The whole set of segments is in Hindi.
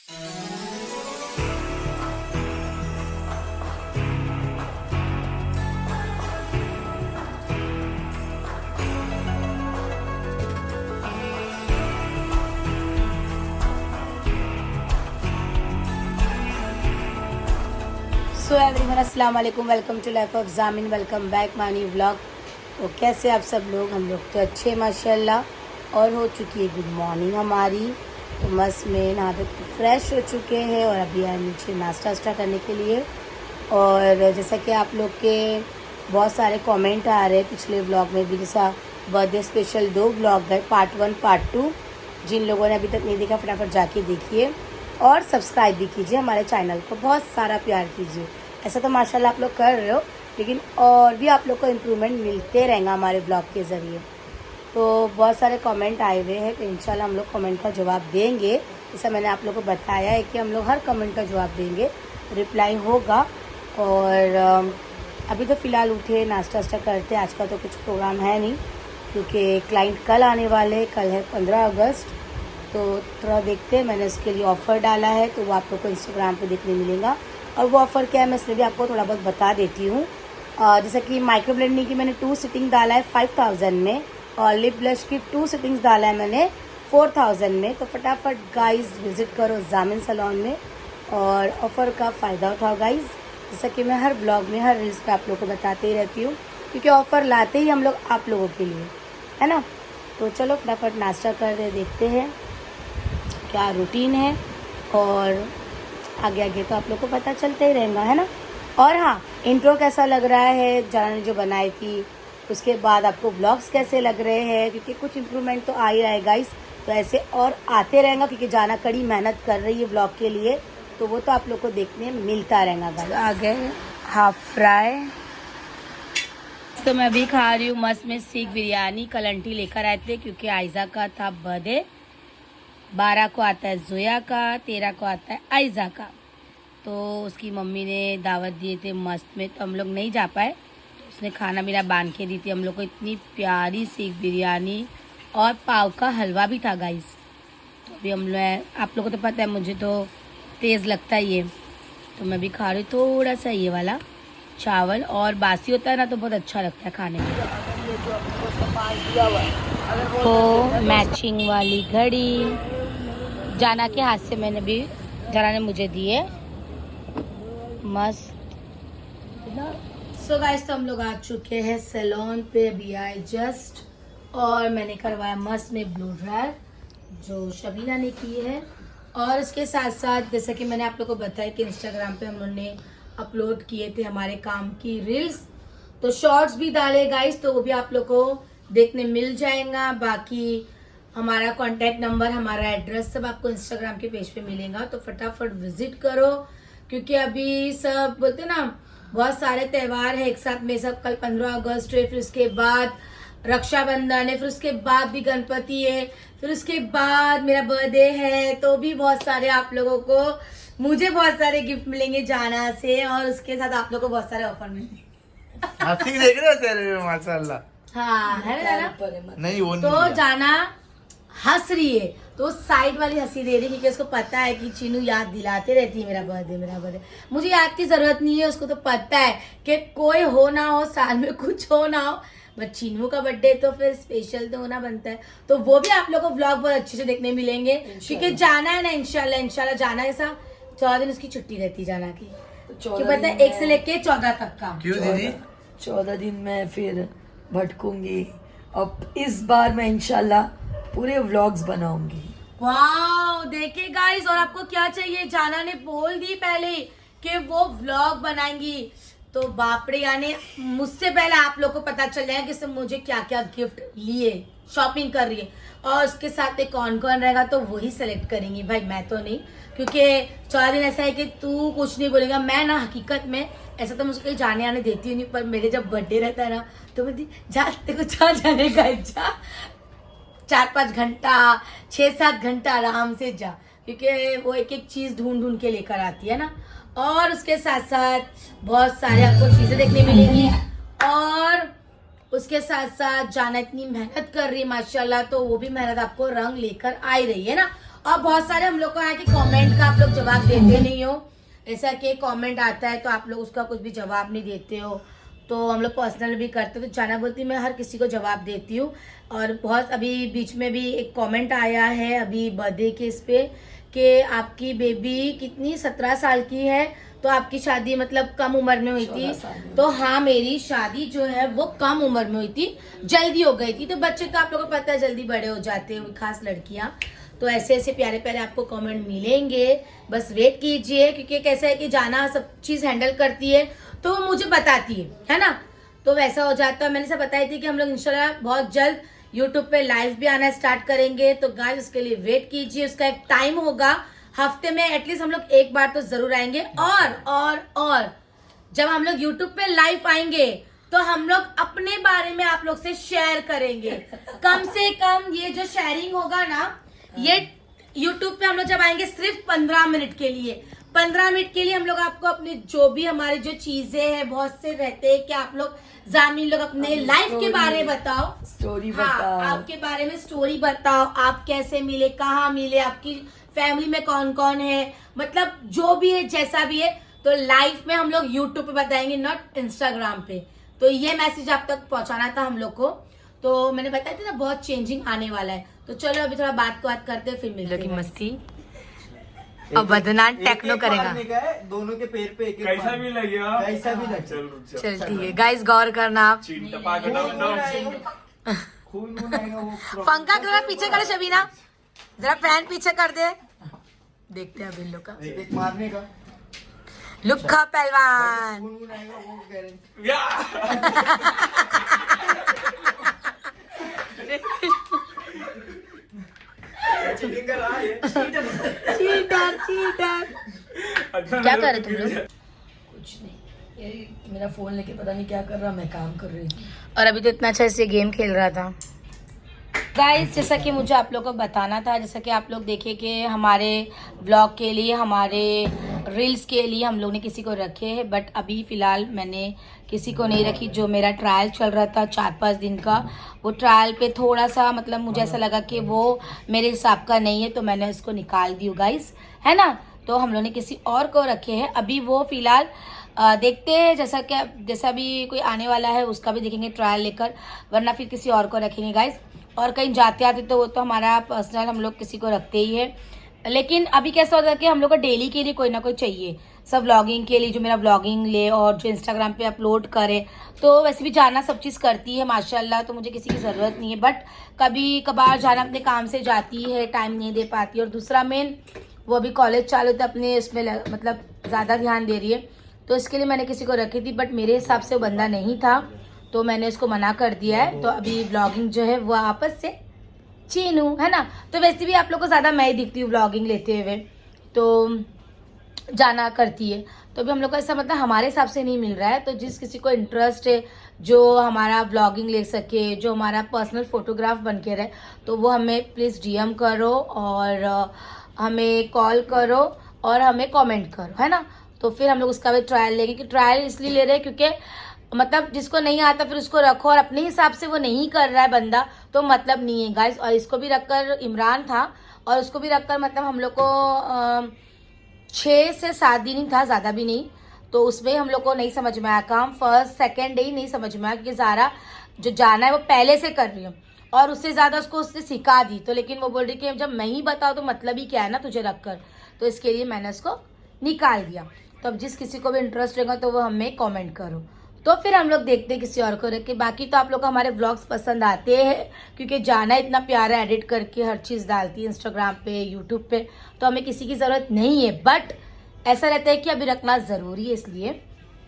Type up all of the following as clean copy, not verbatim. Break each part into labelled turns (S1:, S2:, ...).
S1: सो एवरीवन अस्सलाम वालेकुम, वेलकम टू लाइफ ऑफ जामिन, welcome back my new vlog. तो कैसे आप सब लोग? हम लोग तो अच्छे माशाल्लाह। और हो चुकी है गुड मॉर्निंग हमारी। तो मस्त में नहा धो के फ्रेश हो चुके हैं और अभी आए नीचे नाश्ता वास्ता करने के लिए। और जैसा कि आप लोग के बहुत सारे कमेंट आ रहे हैं पिछले व्लॉग में भी, जैसा बर्थडे स्पेशल 2 व्लॉग है, पार्ट 1 पार्ट 2। जिन लोगों ने अभी तक नहीं देखा फटाफट जाके देखिए और सब्सक्राइब भी कीजिए हमारे चैनल को, बहुत सारा प्यार कीजिए। ऐसा तो माशाल्लाह आप लोग कर रहे हो, लेकिन और भी आप लोग को इम्प्रूवमेंट मिलते रहेगा हमारे ब्लॉग के ज़रिए। तो बहुत सारे कमेंट आए हुए हैं, तो इंशाल्लाह हम लोग कमेंट का जवाब देंगे। जैसा मैंने आप लोग को बताया है कि हम लोग हर कमेंट का जवाब देंगे, रिप्लाई होगा। और अभी तो फ़िलहाल उठे नाश्ता वास्ता करते, आज का तो कुछ प्रोग्राम है नहीं क्योंकि क्लाइंट कल आने वाले, कल है 15 अगस्त। तो थोड़ा देखते हैं, मैंने उसके लिए ऑफ़र डाला है तो वो आप लोग को इंस्टाग्राम पे देखने मिलेगा। और वो ऑफ़र क्या है मैं इसलिए भी आपको थोड़ा बहुत बता देती हूँ। जैसे कि माइक्रो ब्लेंडिंग की मैंने 2 सिटिंग डाला है 5000 में, और लिप ब्लश की 2 सिटिंग्स डाला है मैंने 4000 में। तो फटाफट गाइस विज़िट करो जामिन सैलून में और ऑफ़र का फ़ायदा उठाओ गाइस। जैसा कि मैं हर ब्लॉग में, हर रील्स पे आप लोगों को बताते ही रहती हूँ, क्योंकि ऑफ़र लाते ही हम लोग आप लोगों के लिए, है ना। तो चलो फटाफट नाश्ता कर दे, देखते हैं क्या रूटीन है, और आगे आगे तो आप लोग को पता चलता ही रहेगा, है ना। और हाँ, इंट्रो कैसा लग रहा है जाना ने जो बनाई थी, उसके बाद आपको व्लॉग्स कैसे लग रहे हैं, क्योंकि कुछ इम्प्रूवमेंट तो आ ही रहा है गाइस। तो ऐसे और आते रहेगा क्योंकि जाना कड़ी मेहनत कर रही है व्लॉग के लिए, तो वो तो आप लोग को देखने मिलता रहेगा गाइस। आ गए हाफ फ्राई, तो मैं अभी खा रही हूँ मस्त में सीख बिरयानी। कल आंटी लेकर आए थे क्योंकि आयजा का था बर्थडे। 12 को आता है जोया का, 13 को आता है आयजा का। तो उसकी मम्मी ने दावत दिए थे मस्त में, तो हम लोग नहीं जा पाए। उसने खाना मेरा बांध के दी थी हम लोग को, इतनी प्यारी सीख बिरयानी और पाव का हलवा भी था गाइस। तो अभी हम लोग, आप लोगों को तो पता है मुझे तो तेज़ लगता ही है, तो मैं भी खा रही हूँ थोड़ा सा ये वाला चावल। और बासी होता है ना तो बहुत अच्छा लगता है खाने में। तो मैचिंग वाली घड़ी जाना के हाथ से मैंने भी, जाना ने मुझे दिए मस्त। सो गाइस, तो हम लोग आ चुके हैं सैलून पे, अभी आए जस्ट। और मैंने करवाया मस्त में ब्लू ड्रायर जो शबीना ने की है। और उसके साथ साथ जैसा कि मैंने आप लोग को बताया कि इंस्टाग्राम पे हम लोगों ने अपलोड किए थे हमारे काम की रील्स, तो शॉर्ट्स भी डाले गाइस, तो वो भी आप लोग को देखने मिल जाएगा। बाकी हमारा कॉन्टैक्ट नंबर, हमारा एड्रेस सब आपको इंस्टाग्राम के पेज पे मिलेगा, तो फटाफट विजिट करो। क्योंकि अभी सब बोलते ना बहुत सारे त्यौहार है एक साथ में, सब कल 15 अगस्त है, फिर उसके बाद रक्षाबंधन है, फिर उसके बाद भी गणपति है, फिर उसके बाद मेरा बर्थडे है। तो भी बहुत सारे आप लोगों को, मुझे बहुत सारे गिफ्ट मिलेंगे जाना से, और उसके साथ आप लोगों को बहुत सारे ऑफर मिलेंगे।
S2: हंसी देख रहे हो तेरे में माशाल्लाह।
S1: हाँ है ना जाना?
S2: नहीं वो नहीं
S1: तो
S2: दिया।
S1: जाना हंस रही है तो साइड वाली हंसी दे रही है, क्योंकि उसको पता है कि चीनू याद दिलाते रहती है मेरा बर्थडे मेरा बर्थडे। मुझे याद की जरूरत नहीं है, उसको तो पता है कि कोई हो ना हो, साल में कुछ हो ना हो, बट चीनू का बर्थडे तो फिर स्पेशल तो होना बनता है। तो वो भी आप लोगों को व्लॉग बहुत अच्छे से देखने मिलेंगे, क्योंकि जाना है ना इंशाल्लाह। इंशाल्लाह जाना ऐसा 14 दिन उसकी छुट्टी रहती जाना की, क्यों पता है 1 से लेके 14 तक का।
S2: क्यों दीदी?
S3: 14 दिन में फिर भटकूंगी। अब इस बार मैं इंशाल्लाह पूरे व्लॉग्स बनाऊंगी।
S1: वाह देखिए गाइस, और आपको क्या चाहिए, जाना ने बोल दी पहले कि वो व्लॉग बनाएंगी। तो बापरे, यानी मुझसे पहले आप लोग को पता चल जाएगा कि सब मुझे क्या क्या गिफ्ट लिए, शॉपिंग कर रही है, और उसके साथ में कौन कौन रहेगा तो वही सेलेक्ट करेंगी भाई, मैं तो नहीं। क्योंकि 14 दिन ऐसा है कि तू कुछ नहीं बोलेगा, मैं ना हकीकत में ऐसा तो मुझे कहीं जाने आने देती नहीं, पर मेरे जब बर्थडे रहता है ना तो बोलती जा, तेरे को जा जाने का, जा 4-5 घंटा 6-7 घंटा आराम से जा, क्योंकि वो एक एक चीज ढूंढ ढूंढ के लेकर आती है ना। और उसके साथ साथ बहुत सारे आपको चीजें देखने मिलेंगी, और उसके साथ साथ जाना इतनी मेहनत कर रही है माशाल्लाह, तो वो भी मेहनत आपको रंग लेकर आ ही रही है ना। और बहुत सारे हम लोग को है कि कमेंट का आप लोग जवाब देते नहीं हो, ऐसा कि कमेंट आता है तो आप लोग उसका कुछ भी जवाब नहीं देते हो, तो हम लोग पर्सनल भी करते हो, तो जाना बोलती मैं हर किसी को जवाब देती हूँ। और बहुत अभी बीच में भी एक कमेंट आया है अभी बर्थडे के इस पे कि आपकी बेबी कितनी 17 साल की है, तो आपकी शादी मतलब कम उम्र में हुई थी। तो हाँ, मेरी शादी जो है वो कम उम्र में हुई थी, जल्दी हो गई थी। तो बच्चे तो आप लोगों को पता है जल्दी बड़े हो जाते हैं, खास लड़कियां। तो ऐसे ऐसे प्यारे प्यारे आपको कमेंट मिलेंगे, बस वेट कीजिए, क्योंकि कैसा है कि जाना सब चीज हैंडल करती है तो वो मुझे बताती है ना, तो वैसा हो जाता है। मैंने सब बताई थी कि हम लोग इंशाल्लाह बहुत जल्द यूट्यूब पे लाइव भी आना स्टार्ट करेंगे, तो गाइस उसके लिए वेट कीजिए, उसका एक टाइम होगा, हफ्ते में एटलीस्ट हम लोग एक बार तो जरूर आएंगे। और जब हम लोग यूट्यूब पे लाइव आएंगे तो हम लोग अपने बारे में आप लोग से शेयर करेंगे। कम से कम ये जो शेयरिंग होगा ना, ये यूट्यूब पे हम लोग जब आएंगे सिर्फ 15 मिनट के लिए, 15 मिनट के लिए हम लोग आपको अपने जो भी हमारे जो चीजें हैं, बहुत से रहते हैं कि आप लोग जामिन लोग अपने लाइफ के बारे में बताओ,
S3: स्टोरी
S1: हाँ,
S3: बताओ,
S1: आपके बारे में स्टोरी बताओ, आप कैसे मिले, कहाँ मिले, आपकी फैमिली में कौन कौन है, मतलब जो भी है जैसा भी है, तो लाइव में हम लोग यूट्यूब पे बताएंगे, नॉट इंस्टाग्राम पे। तो ये मैसेज आप तक पहुंचाना था हम लोग को। तो मैंने बताया था ना बहुत चेंजिंग आने वाला है। तो चलो अभी थोड़ा बात करते हैं, फिर मिलते हैं। मस्ती अब बदनाम टेक्नो करेगा,
S2: दोनों के पैर पे एक
S4: कैसा भी लगेगा,
S2: कैसा भी लगे।
S1: चल ठीक है गाइस, गौर करना आप।
S2: खून आएगा वो।
S1: पंखा थोड़ा पीछे कर शबीना, जरा फैन पीछे कर दे, देखते हैं अभी इन लोग का
S2: एक मारने का
S1: लुक्खा पहलवान।
S2: खून आएगा वो गारंटी। चीटर क्या कर रहे तुम लोग?
S3: कुछ नहीं, ये मेरा फोन लेके पता नहीं क्या कर रहा, मैं काम कर रही थी।
S1: और अभी तो इतना अच्छा से गेम खेल रहा था। गाइस जैसा कि मुझे आप लोगों को बताना था, जैसा कि आप लोग देखे कि हमारे व्लॉग के लिए, हमारे रील्स के लिए हम लोग ने किसी को रखे हैं, बट अभी फ़िलहाल मैंने किसी को नहीं रखी। जो मेरा ट्रायल चल रहा था 4-5 दिन का, वो ट्रायल पे थोड़ा सा मतलब मुझे ऐसा लगा कि वो मेरे हिसाब का नहीं है, तो मैंने उसको निकाल दी गाइस, है ना। तो हम लोग ने किसी और को रखे हैं। अभी वो फ़िलहाल देखते हैं, जैसा भी कोई आने वाला है उसका भी देखेंगे ट्रायल लेकर, वरना फिर किसी और को रखेंगे गाइस। और कहीं जाते आते तो वो तो हमारा पर्सनल हम लोग किसी को रखते ही है, लेकिन अभी कैसा होता है कि हम लोग को डेली के लिए कोई ना कोई चाहिए। सब व्लॉगिंग के लिए, जो मेरा व्लॉगिंग ले और जो इंस्टाग्राम पे अपलोड करे, तो वैसे भी जाना सब चीज़ करती है माशाल्लाह, तो मुझे किसी की ज़रूरत नहीं है। बट कभी कभार जाना अपने काम से जाती है, टाइम नहीं दे पाती। और दूसरा मेन, वो अभी कॉलेज चालू था, अपने इसमें मतलब ज़्यादा ध्यान दे रही है, तो इसके लिए मैंने किसी को रखी थी, बट मेरे हिसाब से वो बंदा नहीं था, तो मैंने इसको मना कर दिया है। तो अभी व्लॉगिंग जो है वो आपस से चीनू, है ना। तो वैसे भी आप लोग को ज़्यादा मैं ही दिखती हूँ व्लॉगिंग लेते हुए, तो जाना करती है। तो अभी हम लोग को ऐसा मतलब हमारे हिसाब से नहीं मिल रहा है। तो जिस किसी को इंटरेस्ट है, जो हमारा व्लॉगिंग ले सके, जो हमारा पर्सनल फोटोग्राफ बन के रहे, तो वो हमें प्लीज़ डीएम करो और हमें कॉल करो और हमें कमेंट करो, है ना। तो फिर हम लोग उसका भी ट्रायल लेंगे, कि ट्रायल इसलिए ले रहे हैं क्योंकि मतलब जिसको नहीं आता फिर उसको रखो, और अपने हिसाब से वो नहीं कर रहा है बंदा, तो मतलब नहीं है गाइस। और इसको भी रखकर, इमरान था, और उसको भी रखकर मतलब हम लोग को 6 से 7 दिन ही था, ज़्यादा भी नहीं। तो उसमें हम लोग को नहीं समझ में आया काम, फर्स्ट सेकंड डे ही नहीं समझ में आया, क्योंकि ज़ारा जो जाना है वो पहले से कर रही है, और उससे ज़्यादा उसने सिखा दी। तो लेकिन वो बोल रही कि जब मैं ही बताऊँ तो मतलब ही क्या है ना तुझे रख कर, तो इसके लिए मैंने उसको निकाल दिया। तो अब जिस किसी को भी इंटरेस्ट रहेगा तो वो हमें कमेंट करो, तो फिर हम लोग देखते हैं किसी और को रख के। बाकी तो आप लोग को हमारे व्लॉग्स पसंद आते हैं, क्योंकि जाना इतना प्यारा एडिट करके हर चीज़ डालती है इंस्टाग्राम पे, यूट्यूब पे, तो हमें किसी की ज़रूरत नहीं है। बट ऐसा रहता है कि अभी रखना ज़रूरी है, इसलिए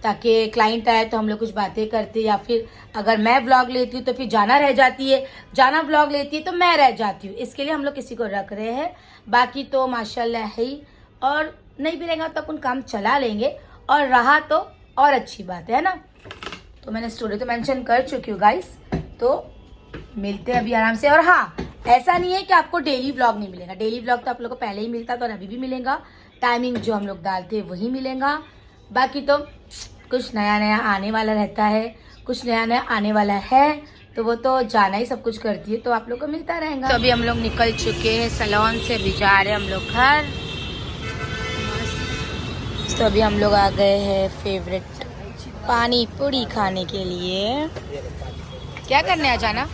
S1: ताकि क्लाइंट आए तो हम लोग कुछ बातें करते, या फिर अगर मैं व्लॉग लेती हूँ तो फिर जाना रह जाती है, जाना व्लॉग लेती है तो मैं रह जाती हूँ, इसके लिए हम लोग किसी को रख रहे हैं। बाकी तो माशाल्लाह है ही, और नहीं भी रहेगा तो अपन काम चला लेंगे, और रहा तो और अच्छी बात है ना। तो मैंने स्टोरी तो मेंशन कर चुकी हूँ गाइस, तो मिलते हैं अभी आराम से। और हाँ, ऐसा नहीं है कि आपको डेली व्लॉग नहीं मिलेगा, डेली व्लॉग तो आप लोग को पहले ही मिलता था और अभी भी मिलेगा, टाइमिंग जो हम लोग डालते हैं वही मिलेगा। बाकी तो कुछ नया नया आने वाला रहता है, कुछ नया नया आने वाला है, तो वो तो जाना ही सब कुछ करती है, तो आप लोग को मिलता रहेगा। तो अभी हम लोग निकल चुके हैं सैलून से, अभी जा रहे हैं हम लोग घर। तो अभी हम लोग आ गए हैं फेवरेट पानी पूरी खाने के लिए। क्या करने आ जाना?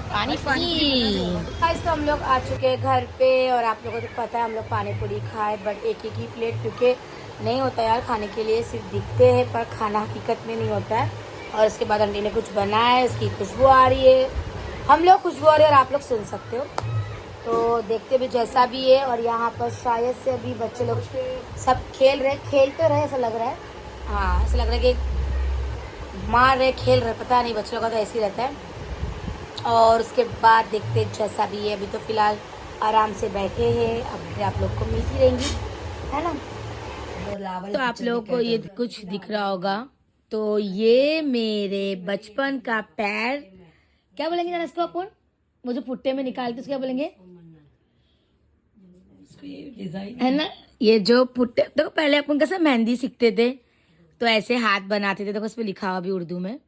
S1: पानी पूरी। तो हम लोग आ चुके हैं घर पे, और आप लोगों को तो पता है हम लोग पानी पूरी खाए, बट एक ही प्लेट, क्योंकि नहीं होता यार खाने के लिए, सिर्फ दिखते हैं पर खाना हकीकत में नहीं होता है। और उसके बाद आंटी ने कुछ बनाया है, उसकी खुशबू आ रही है, हम लोग खुशबू आ रही है और आप लोग सुन सकते हो, तो देखते भी जैसा भी है। और यहाँ पर शायद से अभी बच्चे लोग सब खेलते रहे ऐसा लग रहा है। हाँ, ऐसा लग रहा है कि मार रहे खेल रहे, पता नहीं, बच्चों का तो ऐसे ही रहता है। और उसके बाद देखते जैसा भी है। अभी तो फिलहाल आराम से बैठे हैं, अब आप लोग को मिलती रहेंगी, है ना। तो आप लोगों को ये कुछ दिख रहा होगा, तो ये मेरे बचपन का पैर, क्या बोलेंगे जरा इसको अपन, वो जो पुट्टे में निकालते उसको क्या बोलेंगे, है ना। ये जो पुट्टे, देखो पहले अपन कैसे मेहंदी सीखते थे तो ऐसे हाथ बनाते थे, देखो उस पर लिखा हुआ भी उर्दू में,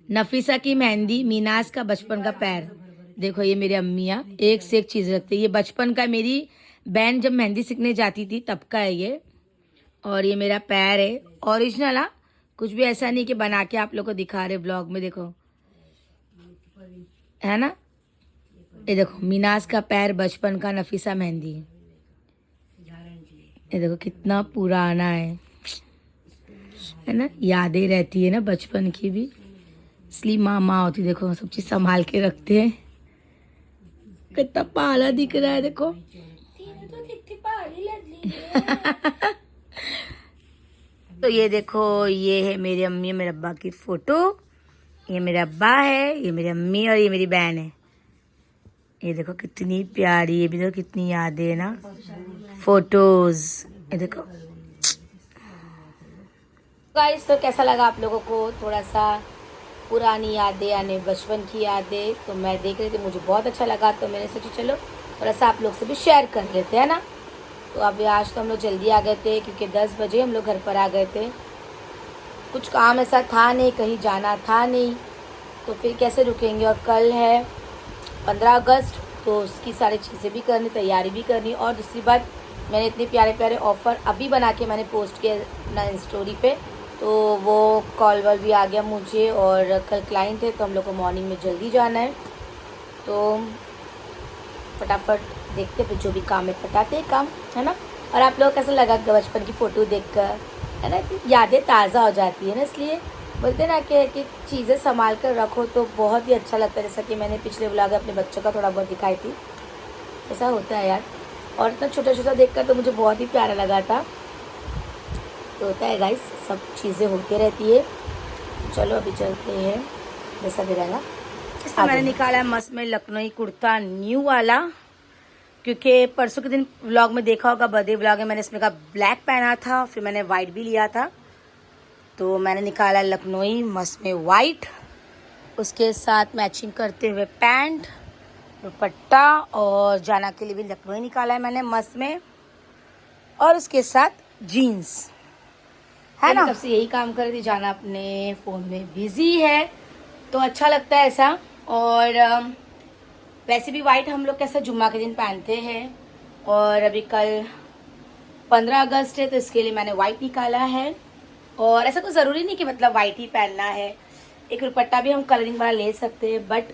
S1: नफीसा की मेहंदी, मीनाज का बचपन का पैर। देखो ये मेरी अम्मियाँ एक से एक चीज रखती है। ये बचपन का, मेरी बहन जब मेहंदी सीखने जाती थी तब का है ये। और ये मेरा पैर है ओरिजिनल, हाँ, कुछ भी ऐसा नहीं कि बना के आप लोग को दिखा रहे ब्लॉग में, देखो है ना। ये देखो मीनाज का पैर, बचपन का, नफीसा मेहंदी। ये देखो कितना पुराना है ना। यादें रहती है ना बचपन की भी, इसलिए माँ होती, देखो सब चीज संभाल के रखते हैं। कितना पाला दिख रहा है देखो। तो ये देखो, ये है मेरी अम्मी और मेरे अब्बा की फोटो। ये मेरा अब्बा है, ये मेरी अम्मी और ये मेरी बहन है। ये देखो कितनी प्यारी, ये भी देखो कितनी यादें है ना, फोटोज। ये देखो गाइस, तो कैसा लगा आप लोगों को? थोड़ा सा पुरानी यादें यानी बचपन की यादें, तो मैं देख रही थी, मुझे बहुत अच्छा लगा, तो मैंने सोचा चलो थोड़ा सा आप लोग से भी शेयर कर लेते हैं ना। तो अभी आज तो हम लोग जल्दी आ गए थे, क्योंकि 10 बजे हम लोग घर पर आ गए थे। कुछ काम ऐसा था नहीं, कहीं जाना था नहीं, तो फिर कैसे रुकेंगे। और कल है 15 अगस्त, तो उसकी सारी चीज़ें भी करनी, तैयारी भी करनी। और दूसरी बात, मैंने इतने प्यारे प्यारे ऑफ़र अभी बना के मैंने पोस्ट किया ना स्टोरी पे, तो वो कॉल वॉल भी आ गया मुझे। और कल क्लाइंट है, तो हम लोग को मॉर्निंग में जल्दी जाना है, तो फटाफट देखते फिर जो भी काम है पटाते हैं काम, है ना। और आप लोग कैसा लगा बचपन की फ़ोटो देखकर, है ना, यादें ताज़ा हो जाती है ना। इसलिए बोलते हैं ना कि चीज़ें संभाल कर रखो तो बहुत ही अच्छा लगता है। जैसा कि मैंने पिछले व्लॉग अपने बच्चों का थोड़ा बहुत दिखाई थी, ऐसा होता है यार। और इतना छोटा छोटा देखकर तो मुझे बहुत ही प्यारा लगा था। तो होता है गाइस, सब चीज़ें होती रहती है। चलो अभी चलते हैं, जैसा भी रहेगा। इसमें मैंने निकाला है मस्त में लखनऊ कुर्ता न्यू वाला, क्योंकि परसों के दिन व्लॉग में देखा होगा, बर्थडे व्लॉग में मैंने इसमें का ब्लैक पहना था, फिर मैंने वाइट भी लिया था। तो मैंने निकाला लखनऊ मस्त में वाइट, उसके साथ मैचिंग करते हुए पैंट, दुपट्टा, और जाना के लिए भी लखनऊ निकाला है मैंने मस्त में, और उसके साथ जीन्स, है ना। तब से यही काम कर रही थी, जाना अपने फ़ोन में बिजी है, तो अच्छा लगता है ऐसा। और वैसे भी वाइट हम लोग कैसा जुम्मा के दिन पहनते हैं, और अभी कल 15 अगस्त है, तो इसके लिए मैंने वाइट निकाला है। और ऐसा तो ज़रूरी नहीं कि मतलब वाइट ही पहनना है, एक दुपट्टा भी हम कलरिंग वाला ले सकते हैं, बट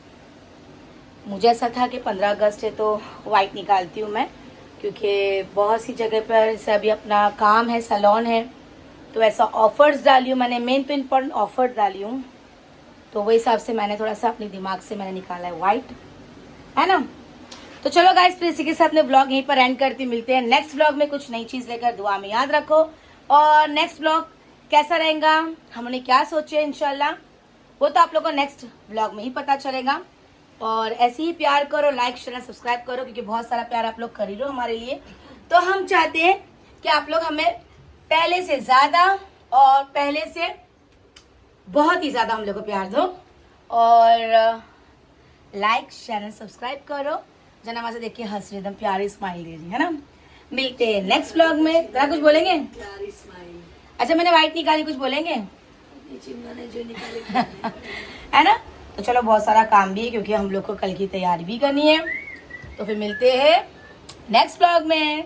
S1: मुझे ऐसा था कि 15 अगस्त है तो वाइट निकालती हूँ मैं, क्योंकि बहुत सी जगह पर जैसे अभी अपना काम है, सैलून है, तो ऐसा ऑफर्स डाली हूँ मैंने, मेन तो इम्पोर्टेंट ऑफर डाली हूँ, तो वही हिसाब से मैंने थोड़ा सा अपने दिमाग से मैंने निकाला है वाइट, है ना। तो चलो गाइस, फिर इसी के साथ मैं ब्लॉग यहीं पर एंड करती, मिलते हैं नेक्स्ट ब्लॉग में कुछ नई चीज़ लेकर। दुआ में याद रखो, और नेक्स्ट ब्लॉग कैसा रहेगा, हमने क्या सोचे इंशाल्लाह वो तो आप लोगों को नेक्स्ट ब्लॉग में ही पता चलेगा। और ऐसे ही प्यार करो, लाइक शेयर सब्सक्राइब करो, क्योंकि बहुत सारा प्यार आप लोग कर ही रहे हो हमारे लिए। तो हम चाहते हैं कि आप लोग हमें पहले से ज़्यादा और पहले से बहुत ही ज़्यादा हम लोग को प्यार दो, और लाइक शेयर सब्सक्राइब करो। जना से देखिए हंस रही, एकदम प्यारी स्माइल दे रही है ना। मिलते हैं नेक्स्ट ब्लॉग में। जरा कुछ बोलेंगे? अच्छा मैंने वाइट निकाली, कुछ बोलेंगे?
S3: अपनी चिंगाने जो निकाले
S1: है ना। तो चलो बहुत सारा काम भी है क्योंकि हम लोग को कल की तैयारी भी करनी है। तो फिर मिलते हैं नेक्स्ट ब्लॉग में।